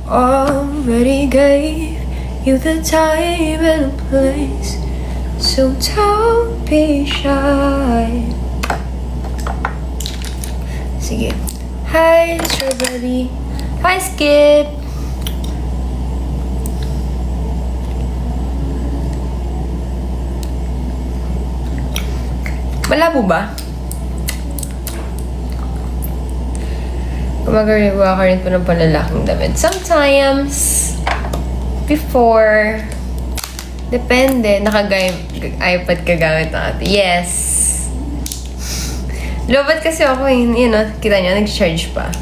Already gave you the time and place, so don't be shy. Sige. Hi, Strawberry. Hi, Skip. Malabo ba? Gumagawa ka rin po ng panlalaking damit. Sometimes, before, depende, naka-iPad ka gamit ng ate. Yes! Lobat kasi ako yun, kita nyo, nag-charge pa.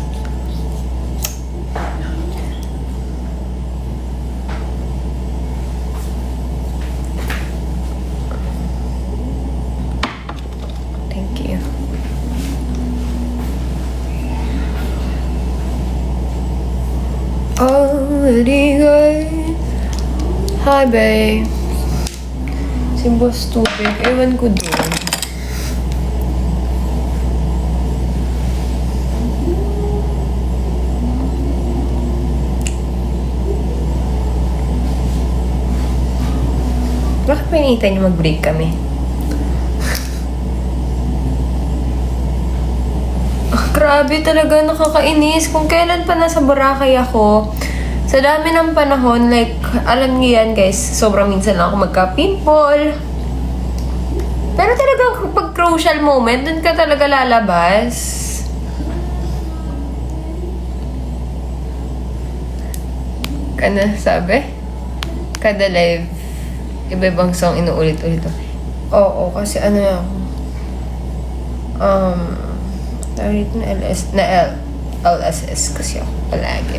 Already good. Hi, babe. Si Boss Tubig. Ewan ko doon. Bakit pa hinihintay niyo mag-break kami? Grabe talaga, nakakainis. Kung kailan pa nasa Boracay ako, sa dami ng panahon, like, alam niyo yan guys, sobrang minsan lang ako magka-pimple. Pero talaga, pag crucial moment, dun ka talaga lalabas. Kana sabi? Kada live, iba-ibang song inuulit-ulit. Oo, kasi ano yan, tawag na LSS kasi ako palagi.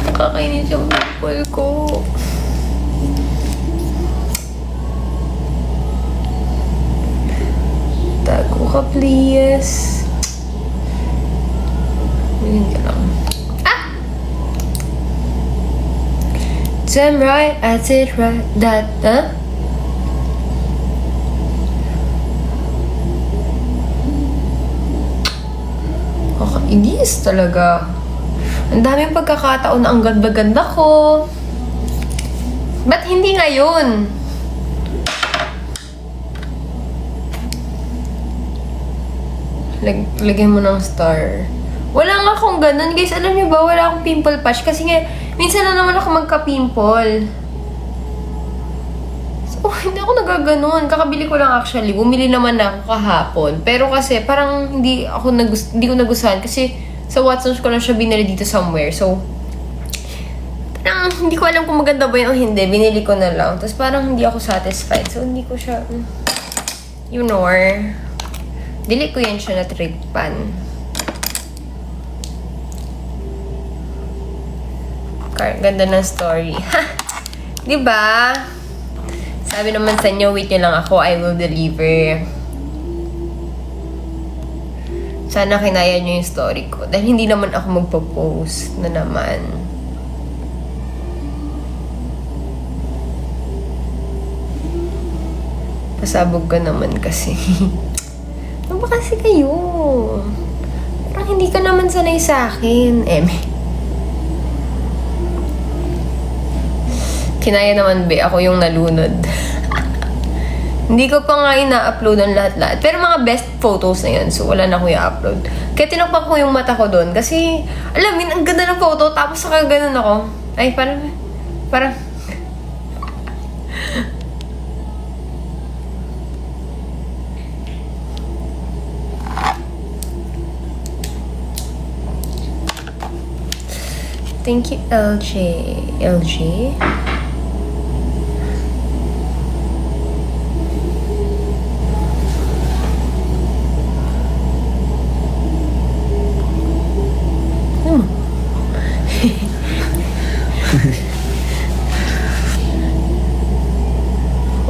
Nakakainis yung pimple ko. Tago ka, please. Bilhin ka lang. Damn right, I did right, that, Kakainis talaga. Ang daming pagkakataon na ang ganda-ganda ko. Ba't hindi ngayon? Lagyan mo ng star. Wala nga akong ganun, guys. Alam niyo ba, wala akong pimple patch. Kasi nga, minsan na naman ako magka-pimple. So, hindi ako nagaganon. Kakabili ko lang actually. Bumili naman na ako kahapon. Pero kasi, parang hindi ko nagustuhan. Kasi, sa Watsons ko lang siya binili dito somewhere. So, parang hindi ko alam kung maganda ba yun o hindi. Binili ko na lang. Tapos parang hindi ako satisfied. So, hindi ko siya, you know, dili ko yan siya na tripan. Ganda ng story. Diba? Sabi naman sa inyo, wait nyo lang ako, I will deliver. Sana kinaya nyo yung story ko. Dahil hindi naman ako magpo-post na naman. Pasabog ka naman kasi. Ano ba kasi kayo? Parang hindi ka naman sanay sa akin. Kinaya naman, be. Ako yung nalunod. Hindi ko pa nga ina-upload ang lahat-lahat. Pero mga best photos na yun. So, wala na akong i-upload. Kaya tinakpan ko yung mata ko doon. Kasi, alam mo, ang ganda ng photo. Tapos saka ganun ako. Ay, parang... Thank you, LJ. LJ?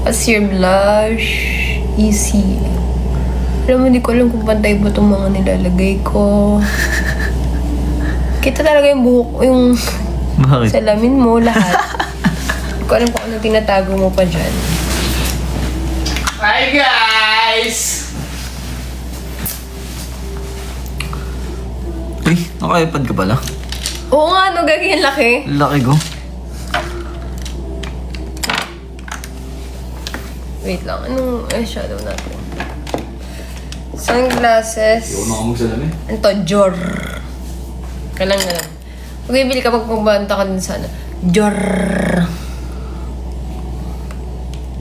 What's your blush? Easy. Alam mo, hindi ko alam kung pantay ba itong mga nilalagay ko. Kita talaga yung buhok, yung Bakit? salamin mo, lahat. Hindi ko alam kung ano tinatago mo pa dyan. Hi guys! Uy, naka-iPad ka pala. Oo nga, no, gagawin laki. Laki ko. Wait lang, anong eyeshadow natin? Sunglasses. Yung ako magsalamin. Ito, Jor. Kailang na lang. Pag bibili ka, magpabanta ka din sana. Jor.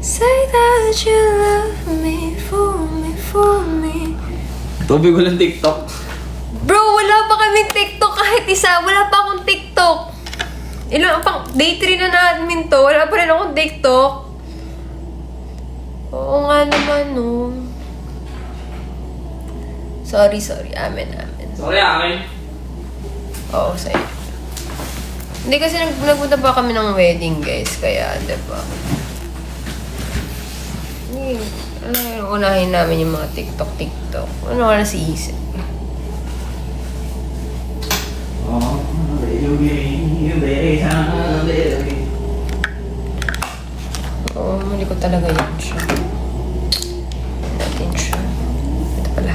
Say that you love me, fool me, fool me. Toby ko lang TikTok. Bro, wala pa kaming TikTok kahit isa. Wala pa akong TikTok. Day 3 na namin to. Wala pa rin akong TikTok. Oo nga naman, no. Sorry. Amen. Sorry akin. Oo, sa'yo. Hindi kasi nagpunta pa kami ng wedding, guys. Kaya, diba? Hindi. Unahin namin yung mga TikTok. Ano ka na si isip? Oh, Oo, mali ko talaga yan siya. Natin siya. Ito pala.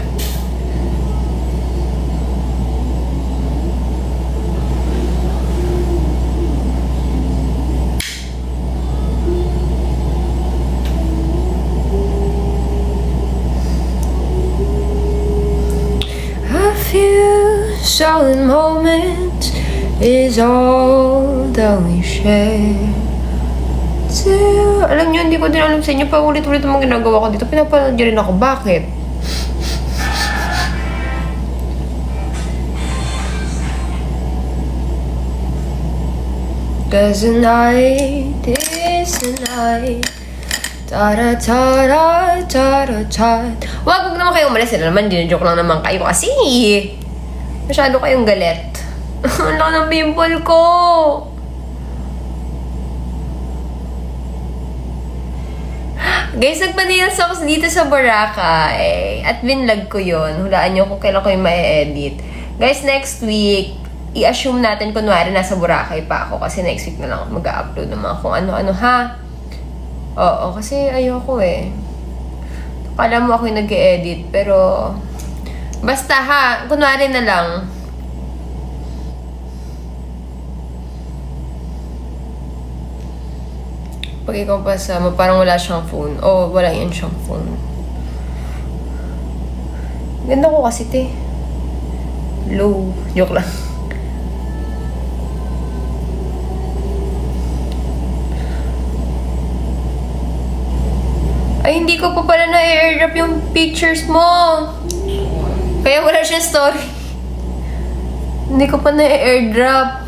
A few solid moments is all that we share. Alam niyo, hindi ko din alam sa inyo. Paulit-ulit ang mga ginagawa ko dito. Pinapanood niyo rin ako. Bakit? Cause the night is the night. Ta-da-ta-da-ta-da-ta. Wag naman kayo umalis. Sila naman, joke lang naman kayo kasi masyado kayong galit. Ang laki ng pimple ko. Guys, nagpa-nails ako dito sa Boracay. At binlog ko yun. Hulaan nyo kung kailan ko yung ma-edit. Guys, next week, i-assume natin, kunwari, nasa Boracay pa ako. Kasi next week na lang ako mag-upload naman kung ano-ano, ha? Oo, kasi ayoko eh. Akala mo ako yung nag-edit, pero... Basta ha, kunwari na lang. Pag ikaw pasama, parang wala siyang phone. O, wala yan siyang phone. Ganda ko kasi, te. Low. Joke lang. Ay, hindi ko pa pala na-airdrop yung pictures mo. Kaya wala siya story. Hindi ko pa na-airdrop.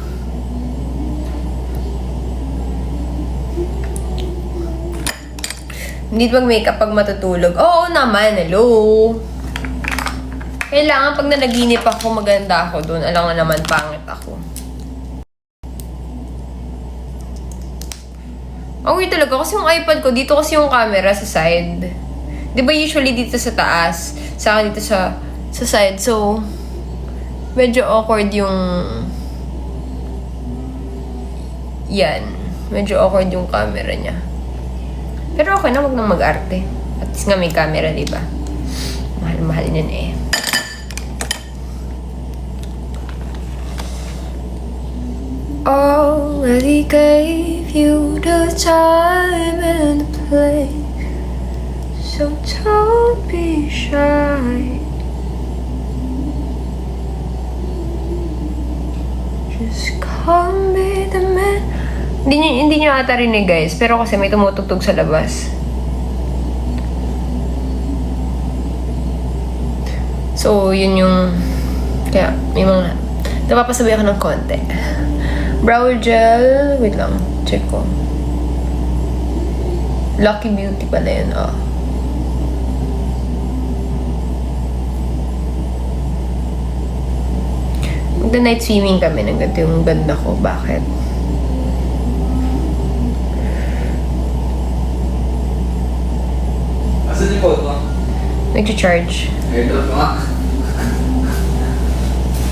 Hindi mag-makeup pag matutulog. Oo naman, hello. Kailangan pag nanaginip ako, maganda ako doon. Alam nga naman, pangit ako. Okay talaga, kasi yung iPad ko, dito kasi yung camera sa side. Di ba usually dito sa taas? Sa akin dito sa side. So, medyo awkward yung... Yan. Medyo awkward yung camera niya. Pero okay na, wag nang mag-arte. At least nga may camera, di ba? Mahal-mahal niyan eh. Already gave you the time and the place, so don't be shy. Just come be the man. Hindi nyo ata rinig, guys. Pero kasi may tumutugtog sa labas. So, yun yung... Kaya, may mga... Napapasabay ako ng konti. Brow gel. Wait lang. Check ko. Lucky Beauty pala yun. Oh. Magda-night swimming kami. Nagganto yung ganda ko. Bakit? Asan yung phone mo? Nag-charge. Airdrop mo nga.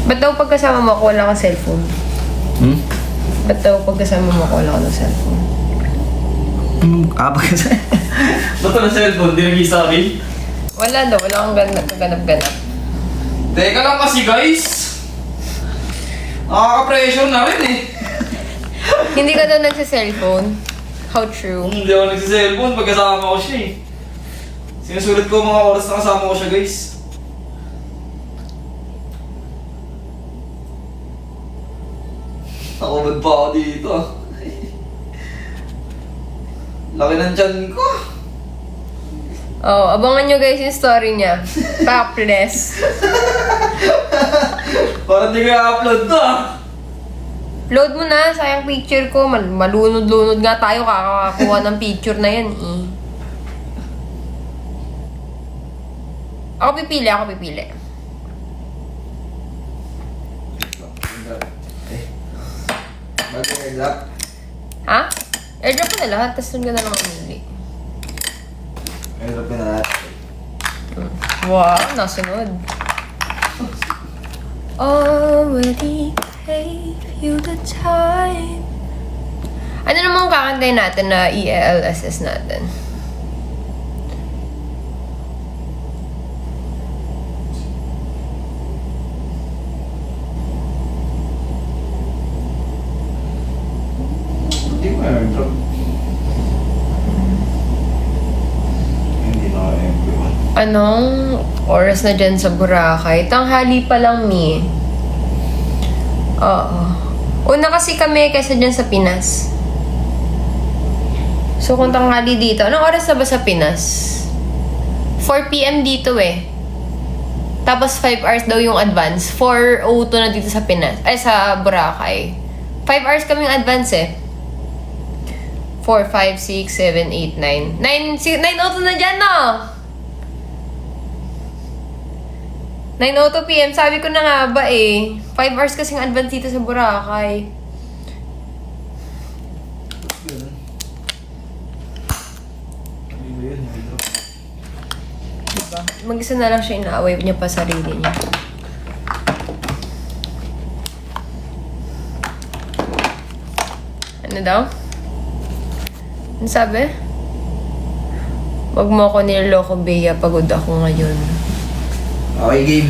Ba't daw pagkasama mo ako, wala kang cellphone? Ba't daw pagkasama mo ako, wala kang cellphone? pagkasama? Ba't Gusto ko ng cellphone, di naging sa akin. Wala daw, wala akong kaganap-ganap. Teka lang kasi guys. Nakaka-pressure na rin eh. Hindi ka daw nagsa-cellphone. How true. Hindi ako nagsiselfone pag kasama ko siya eh. Sinusulit ko mga oras na kasama ko siya guys. Nakubad pa ako dito. Laki ng tiyan ko. Oh, abangan nyo guys yung story niya. Topless. Parang di ko i-upload to ah. Load mo na, sayang picture ko. Malunod-lunod nga tayo kakakakuha ng picture na yan eh. Ako pipili. Bago airdrop. Ha? Airdrop ko na lahat, tapos doon ka na lang mamili. Airdrop na lahat. Wow, nasunod. Already gave you the time. Ano namang kakantay natin na ELSS natin? Hindi mo airdrop. Hindi na everyone. Anong oras na dyan sa Boracay? Tanghali pa lang, Mi. Oo. Una kasi kami kaysa dyan sa Pinas. So, kung tanghali dito, anong oras na ba sa Pinas? 4 p.m. dito eh. Tapos 5 hours daw yung advance. 4:02 na dito sa Pinas. Ay, sa Boracay. 5 hours kaming advance eh. 4, 5, 6, 7, 8, 9. 9:02 na dyan, no? 9:02 p.m. Sabi ko na nga ba eh. 5 hours kasing advance dito sa Boracay. Diba? Mag-isa na lang siya, inaaway niya pa sarili niya. Ano daw? Ano sabi? Wag mo ako niloloko, Bea. Pagod ako ngayon. Okay, game.